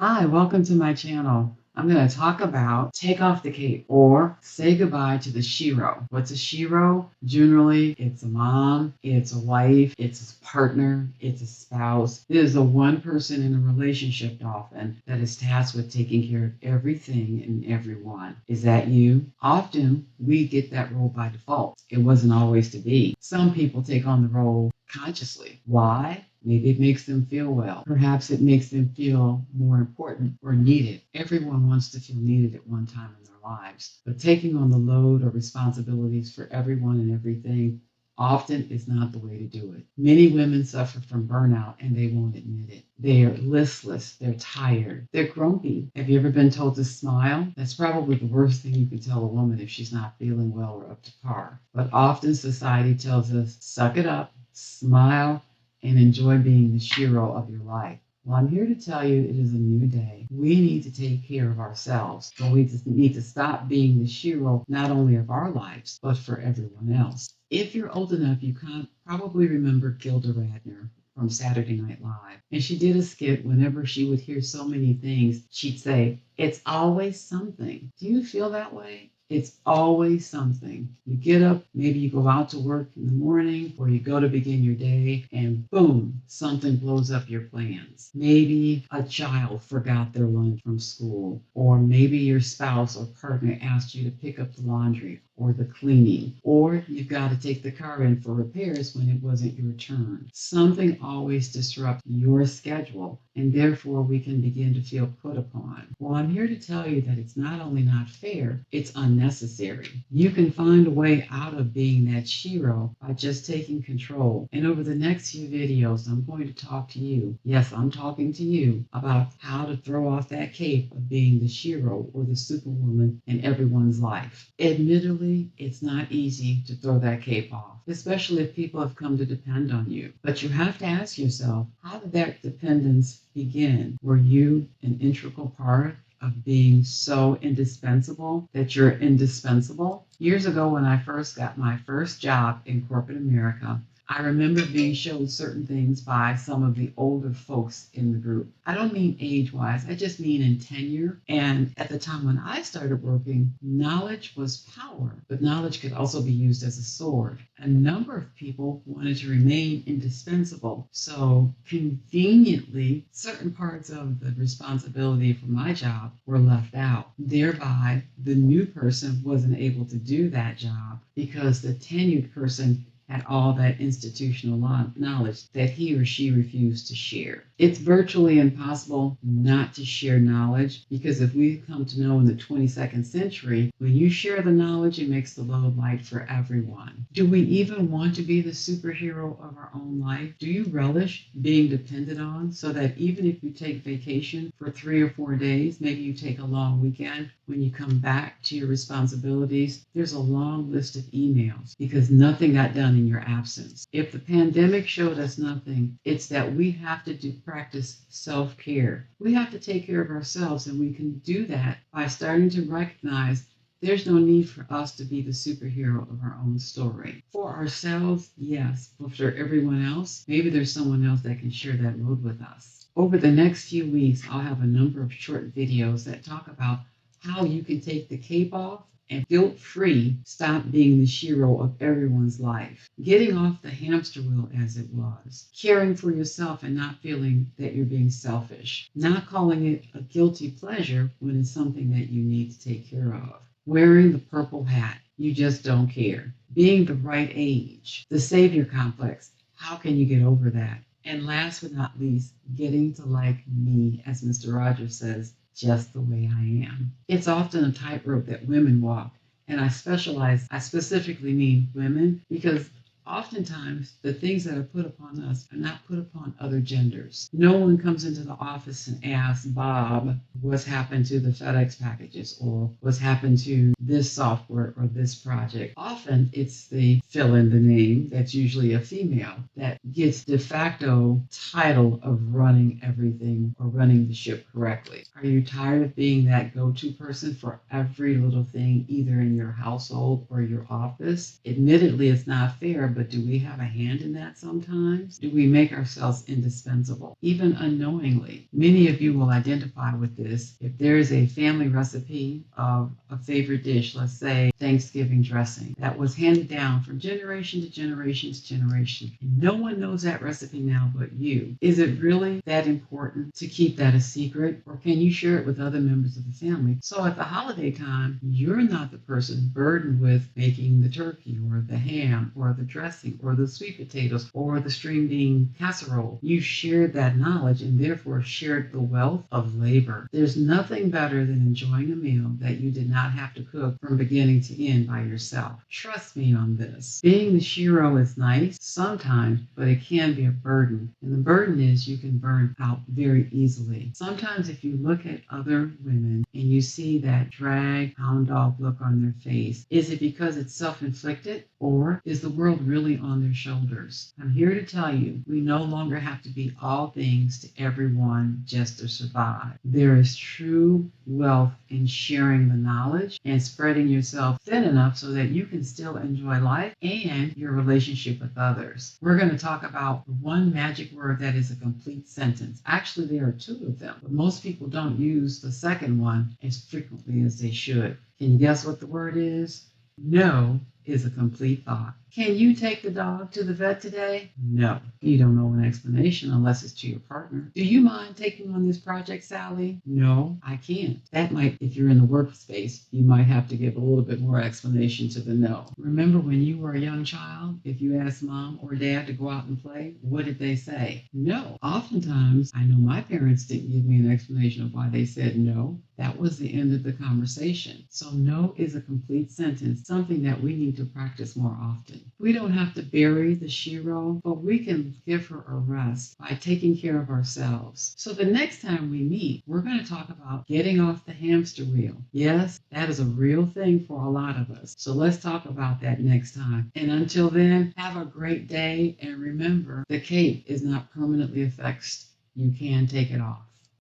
Hi, welcome to my channel. I'm going to talk about take off the cape or say goodbye to the shero. What's a shero? Generally, it's a mom, it's a wife, it's a partner, it's a spouse. It is the one person in a relationship often that is tasked with taking care of everything and everyone. Is that you? Often, we get that role by default. It wasn't always to be. Some people take on the role consciously. Why? Maybe it makes them feel well. Perhaps it makes them feel more important or needed. Everyone wants to feel needed at one time in their lives, but taking on the load or responsibilities for everyone and everything often is not the way to do it. Many women suffer from burnout and they won't admit it. They are listless, they're tired, they're grumpy. Have you ever been told to smile? That's probably the worst thing you can tell a woman if she's not feeling well or up to par. But often society tells us, suck it up, smile, and enjoy being the shero of your life. Well, I'm here to tell you it is a new day. We need to take care of ourselves. So we just need to stop being the shero not only of our lives, but for everyone else. If you're old enough, you can probably remember Gilda Radner from Saturday Night Live. And she did a skit whenever she would hear so many things, she'd say, it's always something. Do you feel that way? It's always something. You get up, maybe you go out to work in the morning or you go to begin your day and boom, something blows up your plans. Maybe a child forgot their lunch from school, or maybe your spouse or partner asked you to pick up the laundry or the cleaning, or you've got to take the car in for repairs when it wasn't your turn. Something always disrupts your schedule, and therefore we can begin to feel put upon. Well, I'm here to tell you that it's not only not fair, it's unnecessary. You can find a way out of being that shero by just taking control. And over the next few videos, I'm going to talk to you. Yes, I'm talking to you about how to throw off that cape of being the shero or the superwoman in everyone's life. Admittedly, it's not easy to throw that cape off, especially if people have come to depend on you. But you have to ask yourself, how did that dependence begin? Were you an integral part of being so indispensable that you're indispensable? Years ago, when I first got my first job in corporate America, I remember being shown certain things by some of the older folks in the group. I don't mean age-wise, I just mean in tenure. And at the time when I started working, knowledge was power, but knowledge could also be used as a sword. A number of people wanted to remain indispensable. So conveniently, certain parts of the responsibility for my job were left out. Thereby, the new person wasn't able to do that job because the tenured person had all that institutional knowledge that he or she refused to share. It's virtually impossible not to share knowledge because if we come to know in the 22nd century, when you share the knowledge, it makes the load light for everyone. Do we even want to be the superhero of our own life? Do you relish being depended on so that even if you take vacation for 3 or 4 days, maybe you take a long weekend, when you come back to your responsibilities, there's a long list of emails because nothing got done in your absence. If the pandemic showed us nothing, it's that we have to practice self-care. We have to take care of ourselves, and we can do that by starting to recognize there's no need for us to be the superhero of our own story. For ourselves, yes, but for everyone else, maybe there's someone else that can share that load with us. Over the next few weeks, I'll have a number of short videos that talk about how you can take the cape off and guilt-free stop being the shero of everyone's life. Getting off the hamster wheel as it was. Caring for yourself and not feeling that you're being selfish. Not calling it a guilty pleasure when it's something that you need to take care of. Wearing the purple hat. You just don't care. Being the right age. The savior complex. How can you get over that? And last but not least, getting to like me, as Mr. Rogers says, just the way I am. It's often a tightrope that women walk, and I specifically mean women, because oftentimes the things that are put upon us are not put upon other genders. No one comes into the office and asks Bob what's happened to the FedEx packages or what's happened to this software or this project. Often it's the fill in the name, that's usually a female, that gets de facto title of running everything or running the ship correctly. Are you tired of being that go-to person for every little thing, either in your household or your office? Admittedly, it's not fair, but do we have a hand in that sometimes? Do we make ourselves indispensable, even unknowingly? Many of you will identify with this. If there is a family recipe of a favorite dish, let's say Thanksgiving dressing, that was handed down from generation to generation to generation, and no one knows that recipe now but you, is it really that important to keep that a secret, or can you share it with other members of the family? So at the holiday time, you're not the person burdened with making the turkey or the ham or the dressing or the sweet potatoes or the string bean casserole. You shared that knowledge and therefore shared the wealth of labor. There's nothing better than enjoying a meal that you did not have to cook from beginning to end by yourself. Trust me on this. Being the shiro is nice sometimes, but it can be a burden. And the burden is you can burn out very easily. Sometimes if you look at other women and you see that drag, hound dog look on their face, is it because it's self-inflicted, or is the world really on their shoulders? I'm here to tell you, we no longer have to be all things to everyone just to survive. There is true wealth in sharing the knowledge and spreading yourself thin enough so that you can still enjoy life and your relationship with others. We're going to talk about one magic word that is a complete sentence. Actually, there are two of them, but most people don't use the second one as frequently as they should. Can you guess what the word is? No is a complete thought. Can you take the dog to the vet today? No. You don't know an explanation unless it's to your partner. Do you mind taking on this project, Sally? No, I can't. That might, if you're in the workspace, you might have to give a little bit more explanation to the no. Remember when you were a young child, if you asked mom or dad to go out and play, what did they say? No. Oftentimes, I know my parents didn't give me an explanation of why they said no. That was the end of the conversation. So no is a complete sentence, something that we need to practice more often. We don't have to bury the shiro, but we can give her a rest by taking care of ourselves. So the next time we meet, we're going to talk about getting off the hamster wheel. Yes, that is a real thing for a lot of us. So let's talk about that next time. And until then, have a great day. And remember, the cape is not permanently affixed. You can take it off.